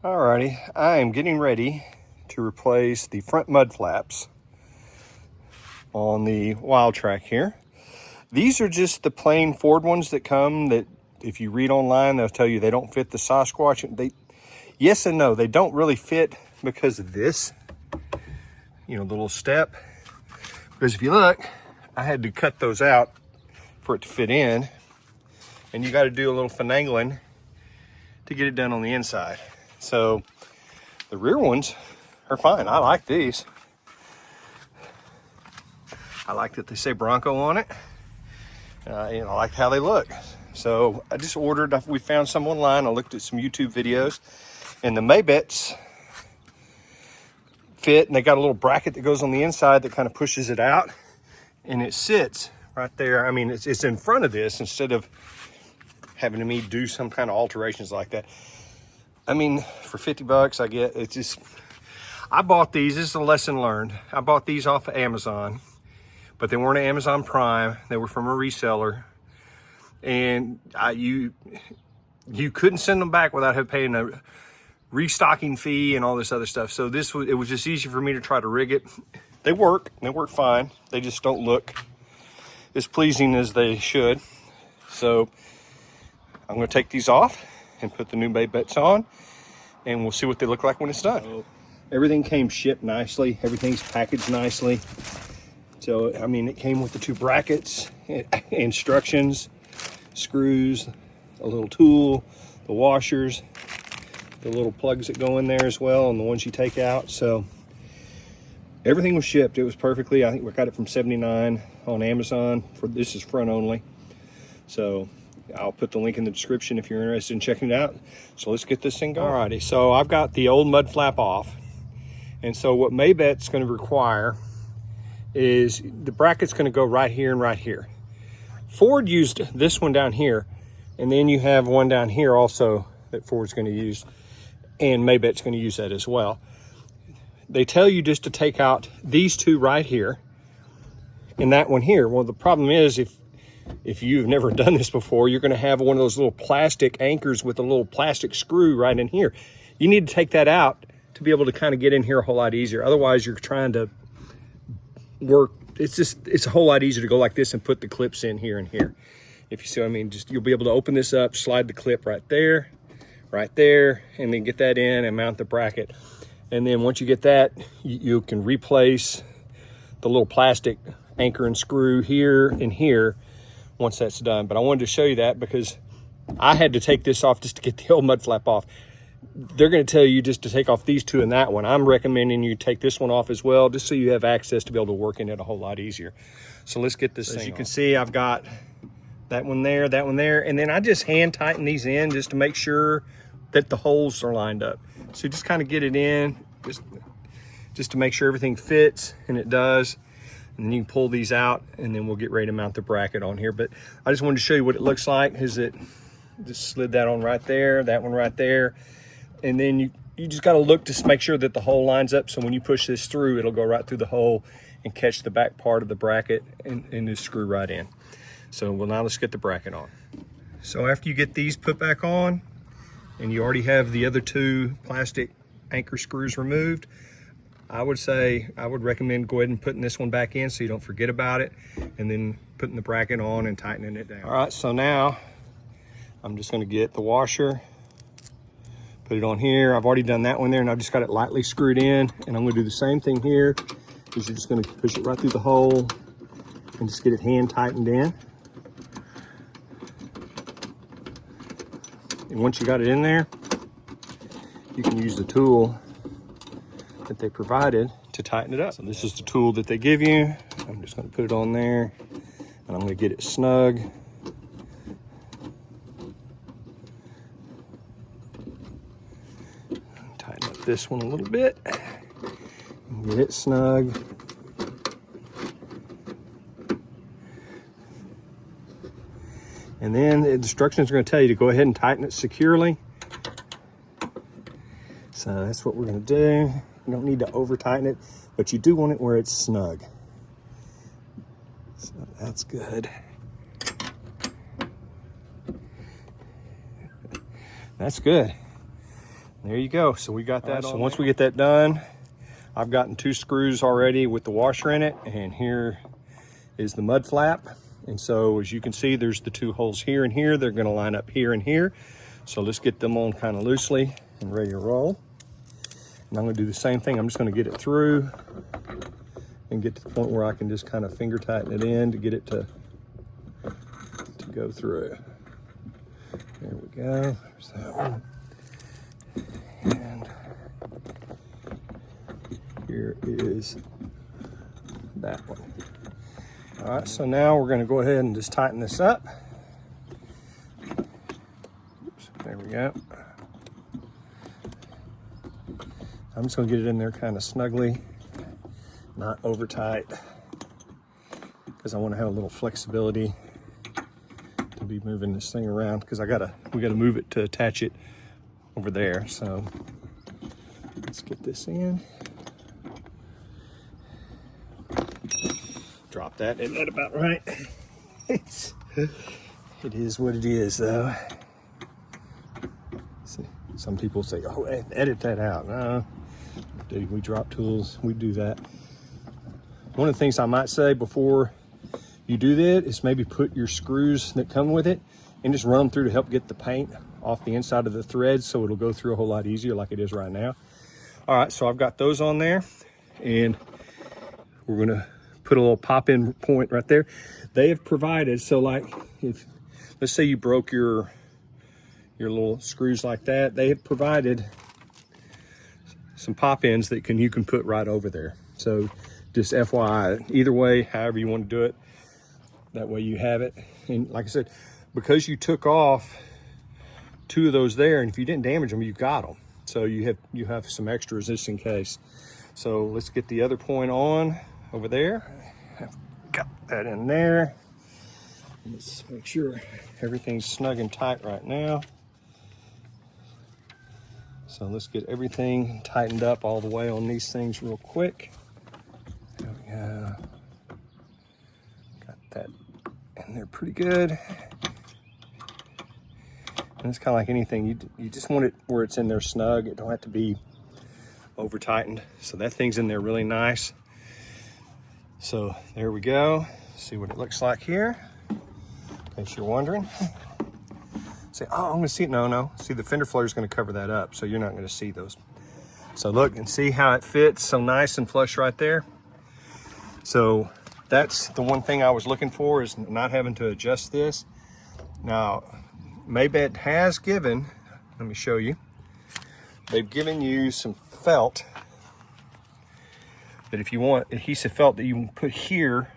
Alrighty, I am getting ready to replace the front mud flaps on the Wild Track here. These are just the plain Ford ones that come, that if you read online, they'll tell you they don't fit the Sasquatch. Yes and no, they don't really fit because of this, the little step. Because if you look, I had to cut those out for it to fit in, and you got to do a little finagling to get it done on the inside. So the rear ones are fine. I like these. I like that they say Bronco on it. I like how they look. So I just ordered, we found some online. I looked at some YouTube videos, and the Mabett's fit, and they got a little bracket that goes on the inside that kind of pushes it out, and it sits right there. I mean, it's in front of this instead of having me do some kind of alterations like that. I mean, for 50 bucks, I get, it's just, I bought these, this is a lesson learned. I bought these off of Amazon, but they weren't Amazon Prime. They were from a reseller. And you couldn't send them back without paying a restocking fee and all this other stuff. So it was just easy for me to try to rig it. They work fine. They just don't look as pleasing as they should. So I'm gonna take these off and put the new Mabett's on, and we'll see what they look like when it's done. So everything came shipped nicely. Everything's packaged nicely. So, I mean, it came with the two brackets, instructions, screws, a little tool, the washers, the little plugs that go in there as well, and the ones you take out. So everything was shipped. It was perfectly. I think we got it from $79 on Amazon. This is front only. So I'll put the link in the description if you're interested in checking it out. So let's get this thing going. Alrighty, so I've got the old mud flap off. And so what Mabett's going to require is the bracket's going to go right here and right here. Ford used this one down here, and then you have one down here also that Ford's going to use, and Mabett's going to use that as well. They tell you just to take out these two right here and that one here. Well, the problem is if you've never done this before, you're going to have one of those little plastic anchors with a little plastic screw right in here. You need to take that out to be able to kind of get in here a whole lot easier. Otherwise, you're trying to work. It's a whole lot easier to go like this and put the clips in here and here. If you see what I mean, you'll be able to open this up, slide the clip right there, and then get that in and mount the bracket. And then once you get that, you can replace the little plastic anchor and screw here and here once that's done. But I wanted to show you that because I had to take this off just to get the old mud flap off. They're going to tell you just to take off these two and that one. I'm recommending you take this one off as well, just so you have access to be able to work in it a whole lot easier. So let's get this thing. As you can see, I've got that one there, and then I just hand tighten these in just to make sure that the holes are lined up. So just kind of get it in, just to make sure everything fits, and it does. And then you can pull these out, and then we'll get ready to mount the bracket on here. But I just wanted to show you what it looks like. Is it just slid that on right there, that one right there. And then you just got to look to make sure that the hole lines up. So when you push this through, it'll go right through the hole and catch the back part of the bracket and just screw right in. So well, now let's get the bracket on. So after you get these put back on, and you already have the other two plastic anchor screws removed, I would recommend go ahead and putting this one back in so you don't forget about it, and then putting the bracket on and tightening it down. All right, so now I'm just going to get the washer, put it on here. I've already done that one there, and I've just got it lightly screwed in, and I'm going to do the same thing here. Is you're just going to push it right through the hole and just get it hand tightened in. And once you got it in there, you can use the tool that they provided to tighten it up. So this is the tool that they give you. I'm just going to put it on there, and I'm going to get it snug. Tighten up this one a little bit, get it snug. And then the instructions are going to tell you to go ahead and tighten it securely. So that's what we're going to do. You don't need to over tighten it, but you do want it where it's snug. So that's good. That's good. There you go. So we got that. So once we get that done, I've gotten 2 screws already with the washer in it, and here is the mud flap. And so as you can see, there's the 2 holes here and here. They're gonna line up here and here. So let's get them on kind of loosely and ready to roll. And I'm gonna do the same thing. I'm just gonna get it through and get to the point where I can just kind of finger tighten it in to get it to go through. There we go, there's that one. And here is that one. All right, so now we're gonna go ahead and just tighten this up. Oops, there we go. I'm just gonna get it in there kind of snugly, not over tight, because I want to have a little flexibility to be moving this thing around, because we gotta move it to attach it over there. So let's get this in. Drop that. Isn't that about right? It is what it is, though. Some people say, "Oh, edit that out." No, we drop tools. We do that. One of the things I might say before you do that is maybe put your screws that come with it and just run them through to help get the paint off the inside of the thread, so it'll go through a whole lot easier like it is right now. All right, so I've got those on there, and we're gonna put a little pop-in point right there. They have provided, so like if, let's say you broke your little screws like that, they have provided some pop-ins that you can put right over there. So just FYI, either way, however you want to do it, that way you have it. And like I said, because you took off 2 of those there, and if you didn't damage them, you've got them. So you have some extras just in case. So let's get the other point on over there. I've got that in there. Let's make sure everything's snug and tight right now. So let's get everything tightened up all the way on these things real quick. There we go. Got that in there pretty good. And it's kind of like anything, you just want it where it's in there snug. It don't have to be over tightened. So that thing's in there really nice. So there we go. See what it looks like here, in case you're wondering. Say, oh, I'm gonna see it. No. See, the fender flare is gonna cover that up, so you're not gonna see those. So look and see how it fits so nice and flush right there. So that's the one thing I was looking for, is not having to adjust this. Now, Mabett has given, let me show you, they've given you some felt that if you want, adhesive felt that you can put here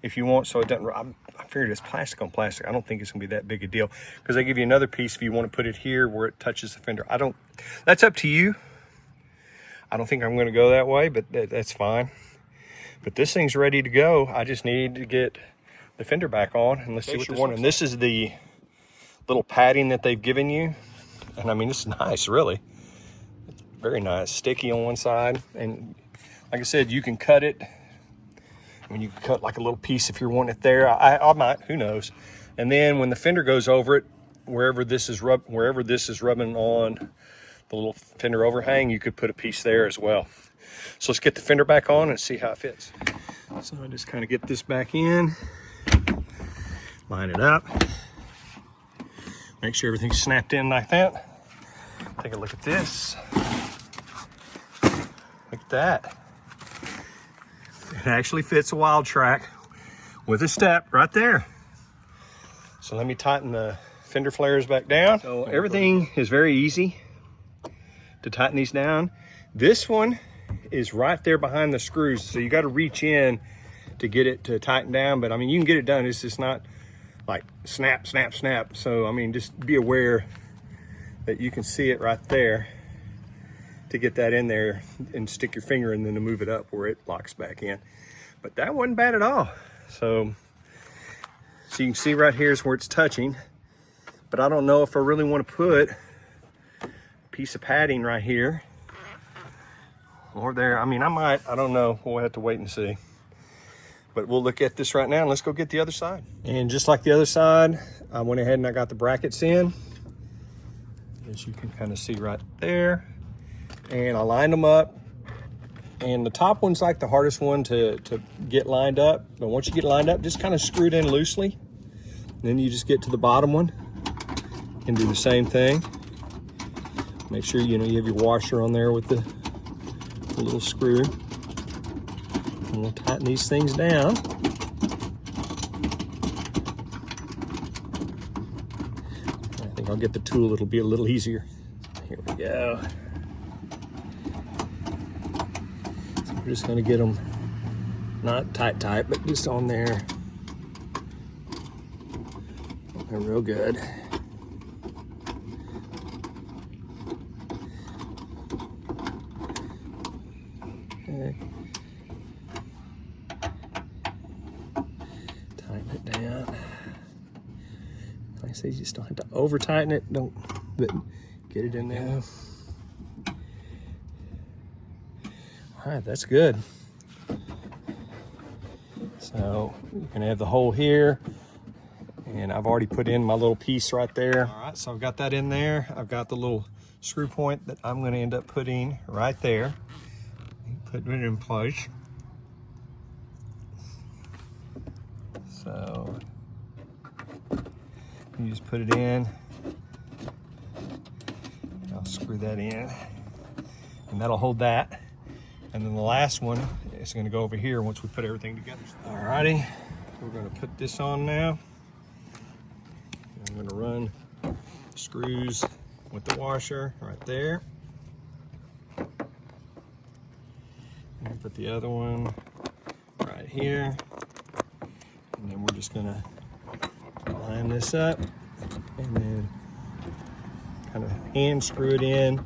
if you want, so it doesn't, I figured it's plastic on plastic. I don't think it's gonna be that big a deal, because they give you another piece if you want to put it here where it touches the fender. That's up to you. I don't think I'm gonna go that way, but that's fine. But this thing's ready to go. I just need to get the fender back on, and let's see what you're wondering. This is the little padding that they've given you. And I mean, it's nice, really. It's very nice, sticky on one side. And like I said, you can cut it. I mean, you can cut like a little piece if you're wanting it there. I might, who knows. And then when the fender goes over it, wherever this is rubbing on the little fender overhang, you could put a piece there as well. So let's get the fender back on and see how it fits. So I just kind of get this back in, line it up, make sure everything's snapped in like that. Take a look at this. Look at that. It actually fits a wild track with a step right there. So let me tighten the fender flares back down. So everything is very easy to tighten these down. This one is right there behind the screws, so you got to reach in to get it to tighten down. But I mean, you can get it done. It's just not like snap, snap, snap. So I mean, just be aware that you can see it right there to get that in there and stick your finger and then to move it up where it locks back in. But that wasn't bad at all. So you can see right here is where it's touching, but I don't know if I really want to put a piece of padding right here or there. I mean, I might, I don't know. We'll have to wait and see. But we'll look at this right now and let's go get the other side. And just like the other side, I went ahead and I got the brackets in. as you can kind of see right there. And I lined them up. And the top one's like the hardest one to get lined up. But once you get lined up, just kind of screw it in loosely. Then you just get to the bottom one and do the same thing. Make sure you have your washer on there with the little screw. And we'll tighten these things down. I think I'll get the tool, it'll be a little easier. Here we go. So we're just gonna get them not tight, but just on there. They're real good. Okay. Tighten it down. Like I say, you just don't have to over tighten it. Don't, but get it in there. All right, that's good. So you can have the hole here. And I've already put in my little piece right there. All right, so I've got that in there. I've got the little screw point that I'm gonna end up putting right there. Putting it in place. So you just put it in. I'll screw that in. And that'll hold that. And then the last one is gonna go over here once we put everything together. All righty, we're gonna put this on now. I'm gonna run screws with the washer right there. And put the other one right here. And then we're just gonna line this up and then kind of hand screw it in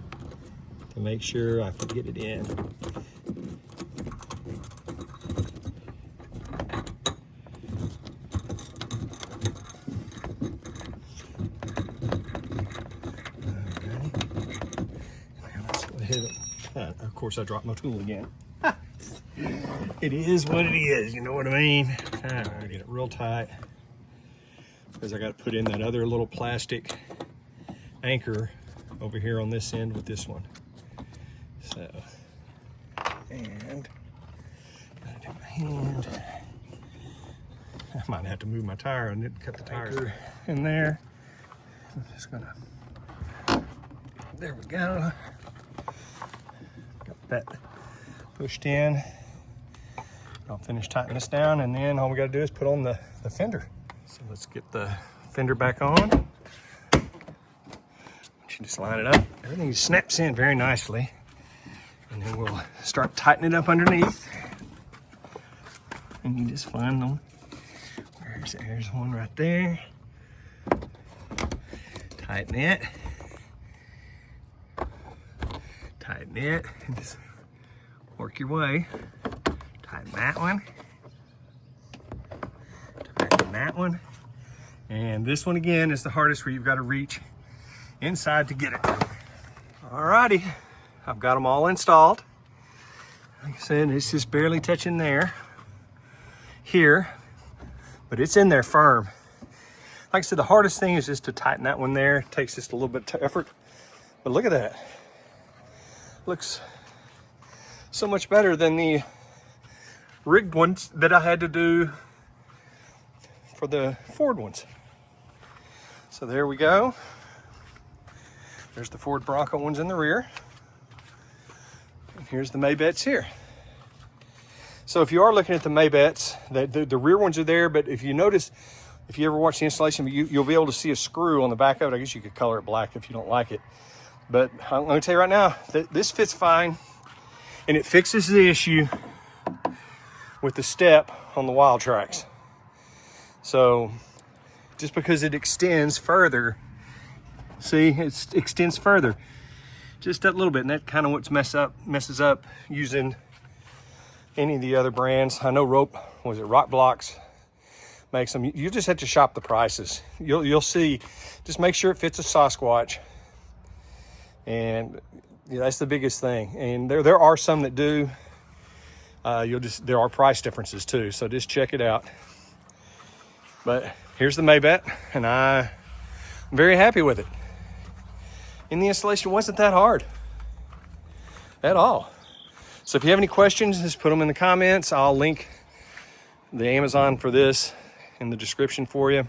to make sure I can get it in. Of course, I dropped my tool again. It is what it is, you know what I mean? All right, get it real tight because I got to put in that other little plastic anchor over here on this end with this one. So, and gotta do my hand. I might have to move my tire and then cut the tire in there. I'm just gonna. There we go. That pushed in. I'll finish tightening this down, and then all we got to do is put on the fender. So let's get the fender back on. You just line it up. Everything snaps in very nicely, and then we'll start tightening it up underneath. And you just find them. There's one right there. Tighten it. Tighten it, and just work your way. Tighten that one. Tighten that one. And this one again is the hardest, where you've got to reach inside to get it. Alrighty, I've got them all installed. Like I said, it's just barely touching there. Here, but it's in there firm. Like I said, the hardest thing is just to tighten that one there. It takes just a little bit of effort. But look at that. Looks so much better than the rigged ones that I had to do for the Ford ones. So there we go. There's the Ford Bronco ones in the rear. And here's the Mabett's here. So if you are looking at the Mabett's, the rear ones are there, but if you notice, if you ever watch the installation, you'll be able to see a screw on the back of it. I guess you could color it black if you don't like it. But I'm going to tell you right now, this fits fine, and it fixes the issue with the step on the Wild Tracks. So just because it extends further, see, it extends further just that little bit, and that kind of what messes up using any of the other brands. I know Rock Blocks makes them. You just have to shop the prices. You'll see. Just make sure it fits a Sasquatch. And yeah, that's the biggest thing. And there are some that do. There are price differences too, so just check it out. But here's the Mabett, and I'm very happy with it. And the installation wasn't that hard at all. So if you have any questions, just put them in the comments. I'll link the Amazon for this in the description for you.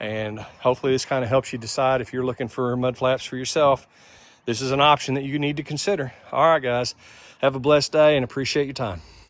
And hopefully this kind of helps you decide if you're looking for mud flaps for yourself. This is an option that you need to consider. All right, guys, have a blessed day and appreciate your time.